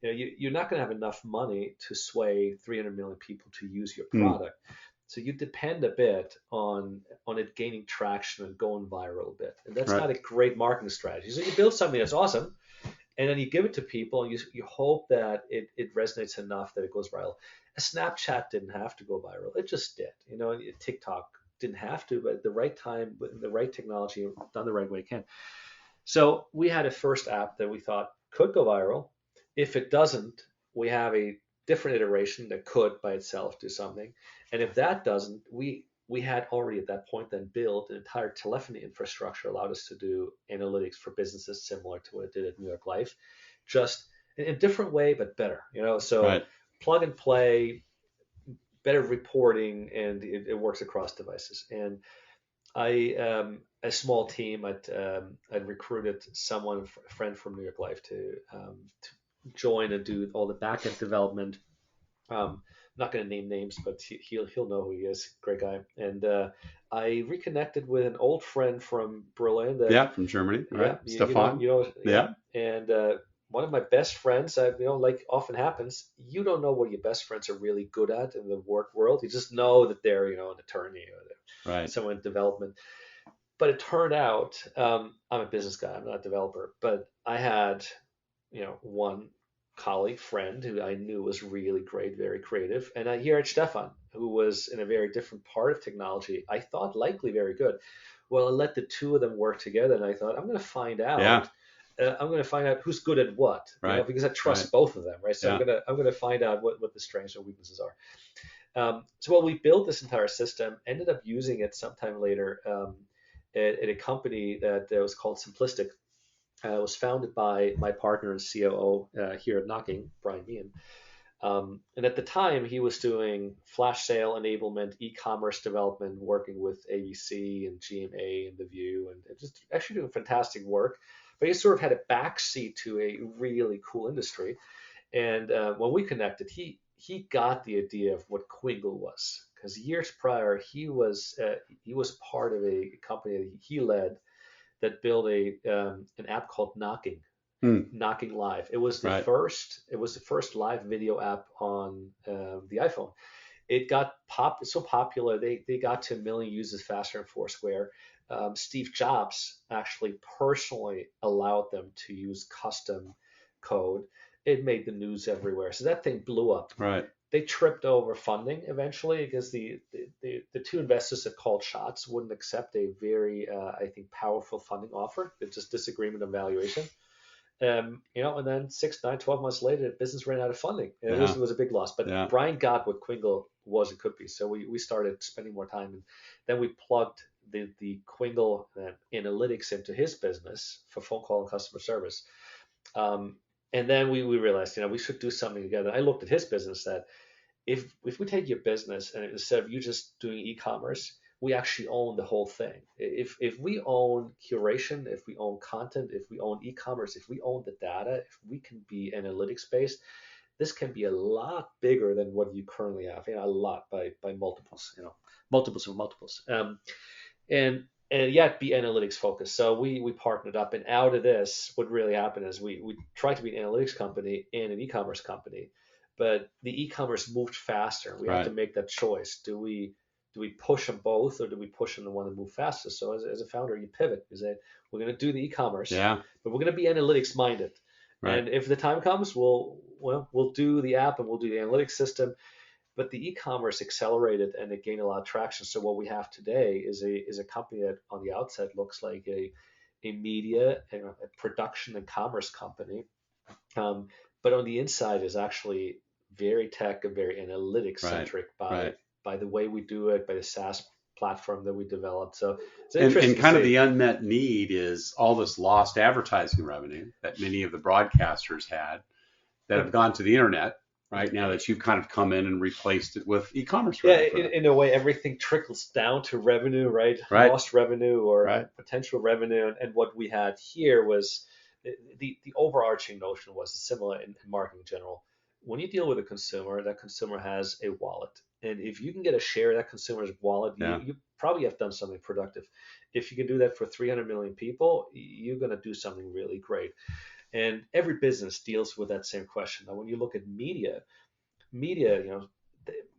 You're not going to have enough money to sway 300 million people to use your Hmm. product. So you depend a bit on it gaining traction and going viral a bit. And that's Right. not a great marketing strategy. So you build something that's awesome, and then you give it to people, and you hope that it resonates enough that it goes viral. A Snapchat didn't have to go viral; it just did. TikTok didn't have to, but at the right time, with the right technology, done the right way, it can. So we had a first app that we thought could go viral. If it doesn't, we have a different iteration that could by itself do something. And if that doesn't, we had already at that point then built an entire telephony infrastructure allowed us to do analytics for businesses similar to what it did at New York Life, just in a different way but better. So Right. plug and play, better reporting, and it works across devices. And a small team, I'd recruited someone, a friend from New York Life, to join and do all the backend development. I'm not going to name names, but he'll know who he is. Great guy. And I reconnected with an old friend from Berlin. Yeah, from Germany. Yeah, Right. Stefan. yeah. Yeah. And one of my best friends, like often happens, you don't know what your best friends are really good at in the work world. You just know that they're, an attorney or Right. someone in development. But it turned out, I'm a business guy, I'm not a developer, but I had, one colleague, friend who I knew was really great, very creative. And here at Stefan, who was in a very different part of technology, I thought likely very good. Well, I let the two of them work together, and I thought I'm going to find Yeah. out. I'm going to find out who's good at what, Right. because I Right. trust both of them, right? So Yeah. I'm gonna find out what the strengths and weaknesses are. So we built this entire system, ended up using it sometime later at a company that was called Simplistic. It was founded by my partner and COO here at Knocking, Brian Meehan. And at the time, he was doing flash sale enablement, e-commerce development, working with ABC and GMA and The View, and just actually doing fantastic work. But he sort of had a backseat to a really cool industry. And when we connected, he got the idea of what Quingle was, because years prior he was part of a company that he led that built an app called Knocking. Hmm. Knocking Live. It was the Right. first. It was the first live video app on the iPhone. It got so popular they got to 1 million users faster than Foursquare. Steve Jobs actually personally allowed them to use custom code. It made the news everywhere. So that thing blew up. Right. They tripped over funding eventually because the two investors that called shots wouldn't accept a very I think powerful funding offer. It's just disagreement on valuation. And then 6, 9, 12 months later, the business ran out of funding. And Yeah. it was a big loss. But Yeah. Brian got what Quingle was and could be. So we started spending more time. And then we plugged the Quingle analytics into his business for phone call and customer service. Um, and then we realized, we should do something together. I looked at his business that if we take your business and instead of you just doing e-commerce, we actually own the whole thing. If we own curation, if we own content, if we own e-commerce, if we own the data, if we can be analytics based, this can be a lot bigger than what you currently have. A lot by multiples. Multiples of multiples. And yet be analytics focused. So we partnered up, and out of this, what really happened is we tried to be an analytics company and an e-commerce company, but the e-commerce moved faster. We had to Right. make that choice. Do we push them both, or do we push them the one that move faster? So as a founder, you pivot. You say we're going to do the e-commerce, Yeah. but we're going to be analytics minded. Right. And if the time comes, we'll do the app and we'll do the analytics system. But the e-commerce accelerated and it gained a lot of traction. So what we have today is a company that on the outside looks like a media and a production and commerce company, but on the inside is actually very tech and very analytics Right. centric Right. by the way we do it, by the SaaS platform that we developed. So it's And interesting to kind of see. the unmet need is all this lost advertising revenue that many of the broadcasters had that have gone to the internet. right? Now that you've kind of come in and replaced it with e-commerce Yeah, revenue for them. in a way, everything trickles down to revenue, right? Right. Lost revenue or Right. potential revenue. And what we had here was the overarching notion was similar in marketing in general. When you deal with a consumer, that consumer has a wallet. And if you can get a share of that consumer's wallet, Yeah. you probably have done something productive. If you can do that for 300 million people, you're going to do something really great. And every business deals with that same question. Now, when you look at media,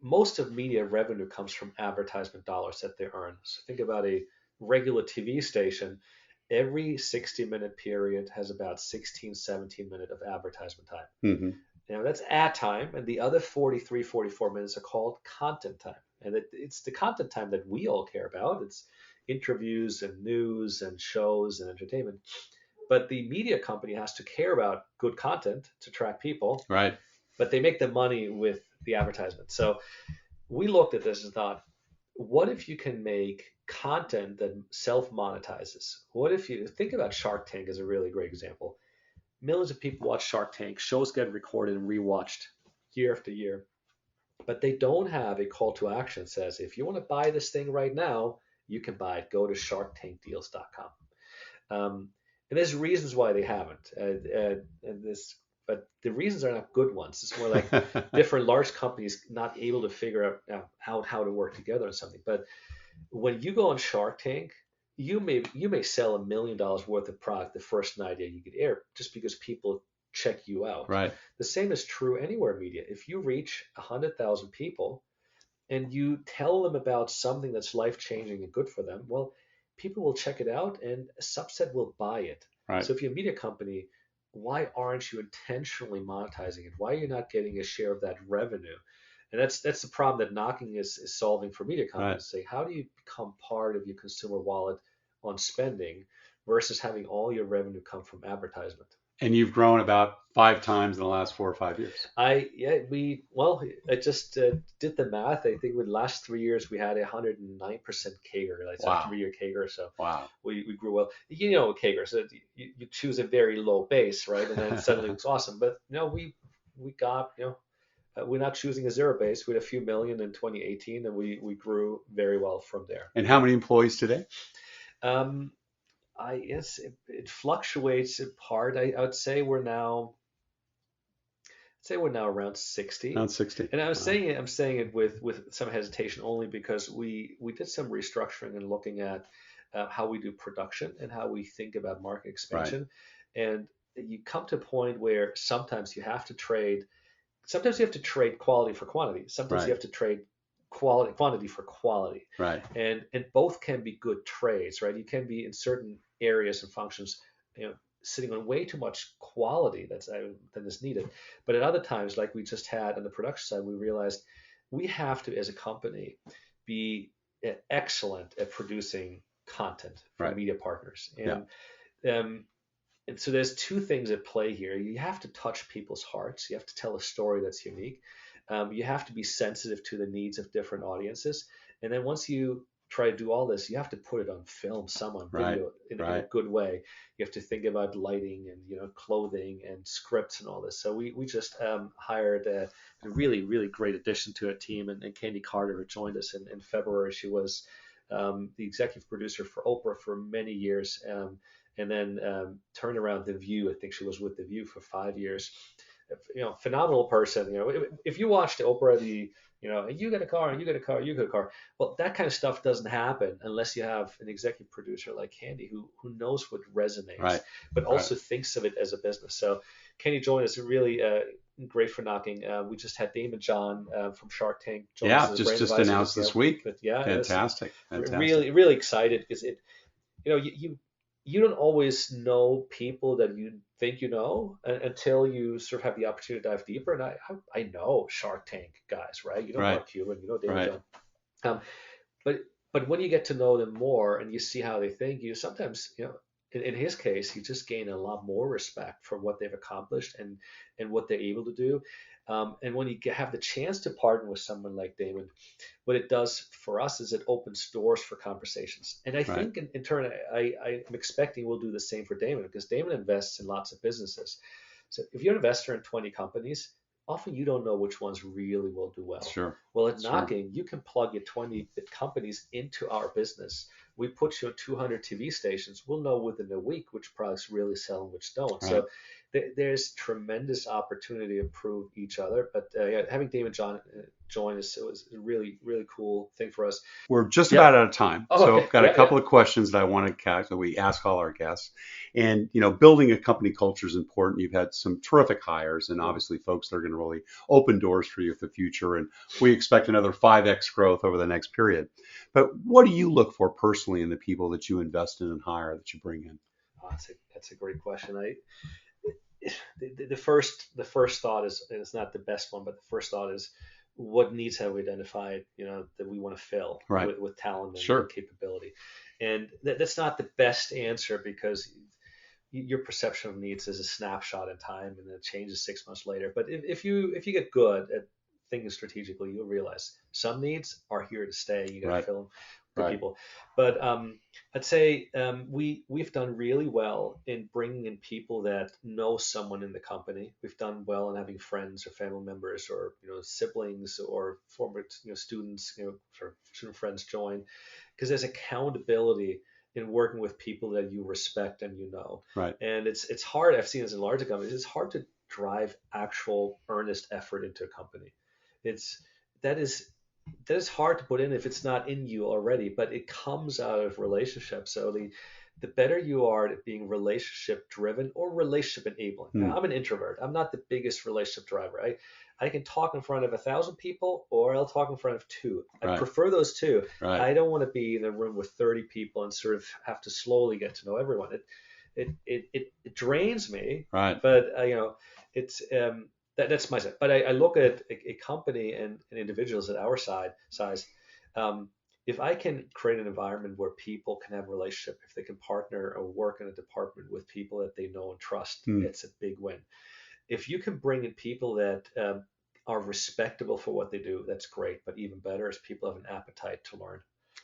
most of media revenue comes from advertisement dollars that they earn. So think about a regular TV station. Every 60-minute period has about 16, 17 minutes of advertisement time. Mm-hmm. Now that's ad time, and the other 43, 44 minutes are called content time. And it's the content time that we all care about. It's interviews and news and shows and entertainment. But the media company has to care about good content to attract people, Right. but they make the money with the advertisement. So we looked at this and thought, what if you can make content that self monetizes? What if you think about Shark Tank as a really great example? Millions of people watch Shark Tank, shows get recorded and rewatched year after year, but they don't have a call to action that says, if you want to buy this thing right now, you can buy it. Go to sharktankdeals.com. And there's reasons why they haven't. But the reasons are not good ones. It's more like different large companies not able to figure out how to work together on something. But when you go on Shark Tank, you may sell $1 million worth of product the first night that you get air just because people check you out. Right. The same is true anywhere media. If you reach 100,000 people and you tell them about something that's life changing and good for them, well, people will check it out and a subset will buy it. Right. So if you're a media company, why aren't you intentionally monetizing it? Why are you not getting a share of that revenue? And that's the problem that Knocking is solving for media companies. Right. Say, how do you become part of your consumer wallet on spending versus having all your revenue come from advertisement? And you've grown about 5 times in the last 4 or 5 years. I just did the math. I think with the last 3 years we had 109% CAGR. That's Wow. a 3-year CAGR. So Wow. we grew well. CAGR. So you choose a very low base, right, and then suddenly it's awesome. But we got we're not choosing a zero base. We had a few million in 2018, and we grew very well from there. And how many employees today? Yes, it fluctuates in part. I would say we're now around 60. Around 60. And I'm saying it with some hesitation only because we did some restructuring and looking at how we do production and how we think about market expansion. Right. And you come to a point where sometimes you have to trade quality for quantity. Sometimes right. you have to trade quantity for quality. Right. And both can be good trades, right? You can be in certain areas and functions, sitting on way too much quality than is needed. But at other times, like we just had on the production side, we realized we have to, as a company, be excellent at producing content for right. media partners. And so there's two things at play here. You have to touch people's hearts. You have to tell a story that's unique. You have to be sensitive to the needs of different audiences. And then once you try to do all this, you have to put it on film, on video in a good way. You have to think about lighting and clothing and scripts and all this. So we just hired a really, really great addition to our team, and Candy Carter, who joined us in February. She was the executive producer for Oprah for many years. And then turned around The View. I think she was with The View for 5 years. Phenomenal person. If you watched Oprah, you get a car, you get a car, you get a car. Well, that kind of stuff doesn't happen unless you have an executive producer like Candy who knows what resonates, but also thinks of it as a business. So Candy joined us, really great for Knocking. We just had Damon John from Shark Tank join us as just announced this week. But fantastic. Really, really excited because you don't always know people that you think you know until you sort of have the opportunity to dive deeper. And I know Shark Tank guys, right? You know Mark Cuban, you know David John. But when you get to know them more and you see how they think, you sometimes, in his case, you just gain a lot more respect for what they've accomplished and what they're able to do. And when you have the chance to partner with someone like Damon, what it does for us is it opens doors for conversations. And I think in turn, I'm expecting we'll do the same for Damon because Damon invests in lots of businesses. So if you're an investor in 20 companies, often you don't know which ones really will do well. Sure. Well, at Sure. Knocking, you can plug your 20 companies into our business. We put you on 200 TV stations. We'll know within a week which products really sell and which don't. Right. So there's tremendous opportunity to improve each other. But yeah, having David John join us was a really, really cool thing for us. We're just Yep. about out of time. Oh, So okay. I've got Yeah, a couple of questions that I want to catch that we ask all our guests. And, building a company culture is important. You've had some terrific hires and obviously folks that are going to really open doors for you for the future. And we expect another 5x growth over the next period. But what do you look for personally in the people that you invest in and hire that you bring in? Oh, that's a great question. The first thought is, and it's not the best one, but the first thought is, what needs have we identified, that we want to fill Right. with talent and Sure. capability. And that's not the best answer, because your perception of needs is a snapshot in time, and it changes 6 months later. But if you get good at thinking strategically, you'll realize some needs are here to stay. You got to Right. fill them with Right. people. But I'd say we've done really well in bringing in people that know someone in the company. We've done well in having friends or family members, or siblings, or former students, sort of student friends join, because there's accountability in working with people that you respect and Right. and it's hard. I've seen this in larger companies. It's hard to drive actual earnest effort into a company. It's that is that is hard to put in if it's not in you already, but it comes out of relationships. So the better you are at being relationship driven or relationship enabling. Now, I'm an introvert. I'm not the biggest relationship driver. I can talk in front of 1,000 people, or I'll talk in front of two. I Right. prefer those two. Right. I don't want to be in a room with 30 people and sort of have to slowly get to know everyone. It drains me. Right. But it's that's my side. But I look at a company and individuals at our size. If I can create an environment where people can have a relationship, if they can partner or work in a department with people that they know and trust, it's a big win. If you can bring in people that are respectable for what they do, that's great. But even better is people have an appetite to learn.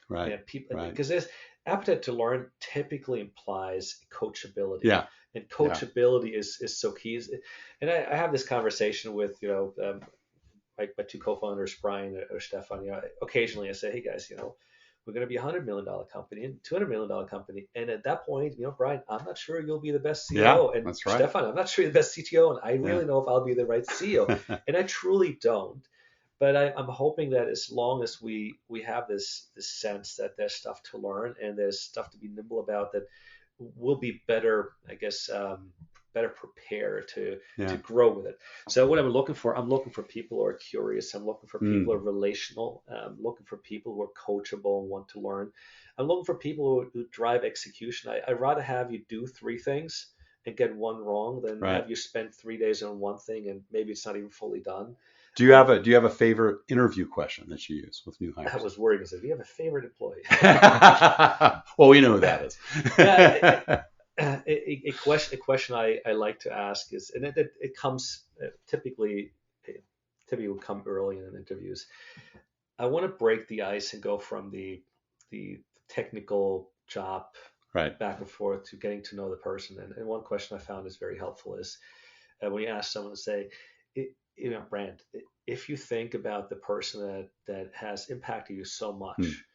Right. And people, Right. because this appetite to learn typically implies coachability. Yeah. And coachability is so key. And I have this conversation with my two co-founders, Brian or Stefan. Occasionally I say, hey guys, we're going to be $100 million company and $200 million company, and at that point, Brian, I'm not sure you'll be the best CEO, Yeah, and that's right. Stefan, I'm not sure you're the best CTO, and I really know if I'll be the right CEO, and I truly don't. But I'm hoping that as long as we have this sense that there's stuff to learn and there's stuff to be nimble about, that we'll be better, I guess, better prepared to grow with it. So what I'm looking for people who are curious. I'm looking for people who are relational. I'm looking for people who are coachable and want to learn. I'm looking for people who drive execution. I'd rather have you do three things and get one wrong than have you spend 3 days on one thing and maybe it's not even fully done. Do you have a favorite interview question that you use with new hires? I was worried. I said, do you have a favorite employee? Well, we know who that is. A question I like to ask is, and it comes typically will come early in interviews. I want to break the ice and go from the technical job back and forth to getting to know the person. And one question I found is very helpful is when you ask someone to say, Brand, if you think about the person that has impacted you so much,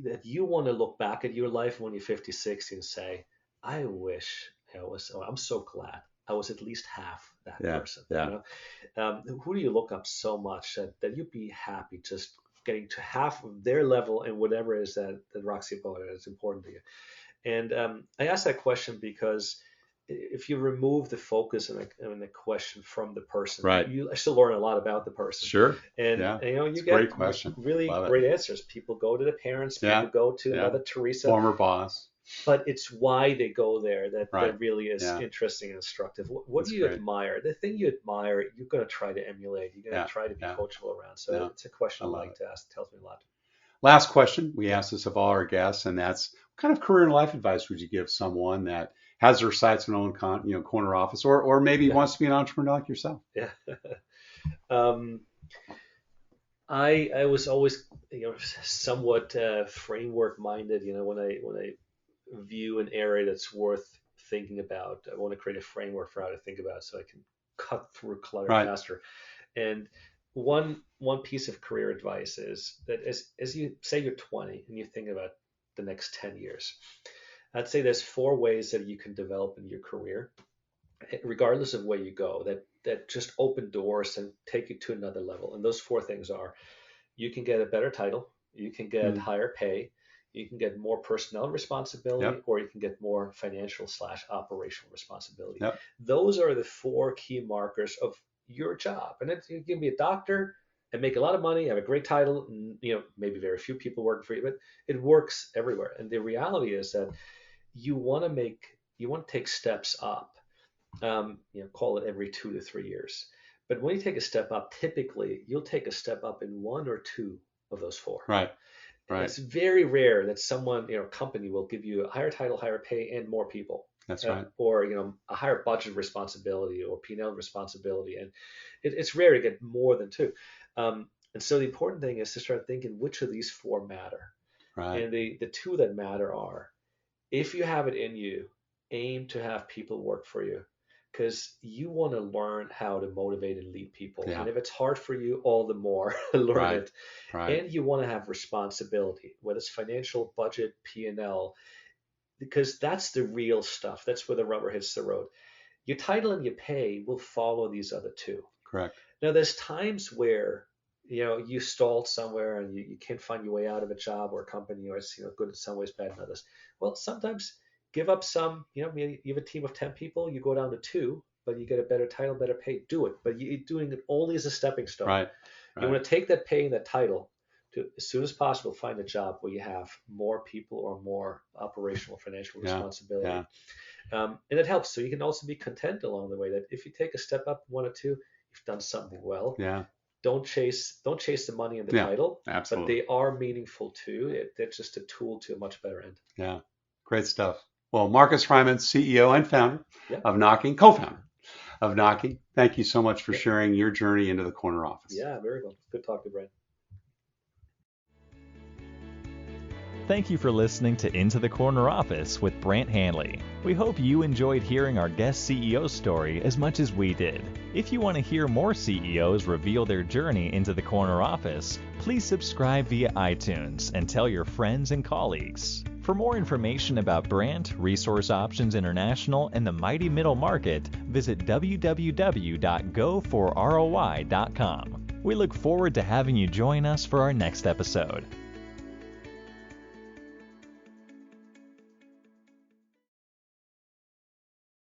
that you want to look back at your life when you're 50, 60 and say, I wish I'm so glad I was at least half that person. Who do you look up so much that you'd be happy just getting to half of their level and whatever it is that rocks your boat and is important to you? And I asked that question because if you remove the focus and the question from the person, you still learn a lot about the person. Sure. And you get great question. Really great answers. People go to the parents. People go to another Teresa, former boss. But it's why they go there that really is interesting and instructive. What do you admire? The thing you admire, you're going to try to emulate. You're going to try to be coachable around. So it's a question I like to ask. It tells me a lot. Last question. We ask this of all our guests, and that's what kind of career and life advice would you give someone that has their sights on own corner office, or maybe wants to be an entrepreneur like yourself? Yeah. I was always somewhat framework minded. When I view an area that's worth thinking about, I want to create a framework for how to think about it so I can cut through clutter Right. faster. And one piece of career advice is that as you say you're 20 and you think about the next 10 years, I'd say there's 4 ways that you can develop in your career, regardless of where you go, that just open doors and take you to another level. And those 4 things are: you can get a better title, you can get higher pay, you can get more personnel responsibility, Yep. or you can get more financial/operational responsibility. Yep. Those are the 4 key markers of your job. And you can be a doctor and make a lot of money, have a great title, and, maybe very few people working for you, but it works everywhere. And the reality is that you want to take steps up, call it every 2 to 3 years. But when you take a step up, typically you'll take a step up in 1 or 2 of those 4. Right. Right. It's very rare that someone, company will give you a higher title, higher pay, and more people. That's right. Or, a higher budget responsibility or P&L responsibility. And it's rare to get more than 2. And so the important thing is to start thinking, which of these 4 matter? Right. And the 2 that matter are, if you have it in you, aim to have people work for you, because you want to learn how to motivate and lead people. Yeah. And if it's hard for you, all the more learn it. Right. And you want to have responsibility, whether it's financial, budget, P&L, because that's the real stuff. That's where the rubber hits the road. Your title and your pay will follow these other 2. Correct. Now, there's times where you stalled somewhere and you can't find your way out of a job or a company, or it's good in some ways, bad in others. Well, sometimes give up some. Maybe you have a team of 10 people, you go down to 2, but you get a better title, better pay. Do it, but you're doing it only as a stepping stone. Right. You want to take that pay and that title to, as soon as possible, find a job where you have more people or more operational financial responsibility. Yeah. And it helps. So you can also be content along the way that if you take a step up 1 or 2, you've done something well. Yeah. Don't chase the money and the title, absolutely. but they are meaningful too. They're just a tool to a much better end. Yeah, great stuff. Well, Markus Reinmund, CEO and founder of Knocking, co-founder of Knocking. Thank you so much for sharing your journey into the corner office. Yeah, very well. Good talk to you, Brian. Thank you for listening to Into the Corner Office with Brant Hanley. We hope you enjoyed hearing our guest CEO story as much as we did. If you want to hear more CEOs reveal their journey into the corner office, please subscribe via iTunes and tell your friends and colleagues. For more information about Brant, Resource Options International, and the mighty middle market, visit www.goforroi.com. We look forward to having you join us for our next episode.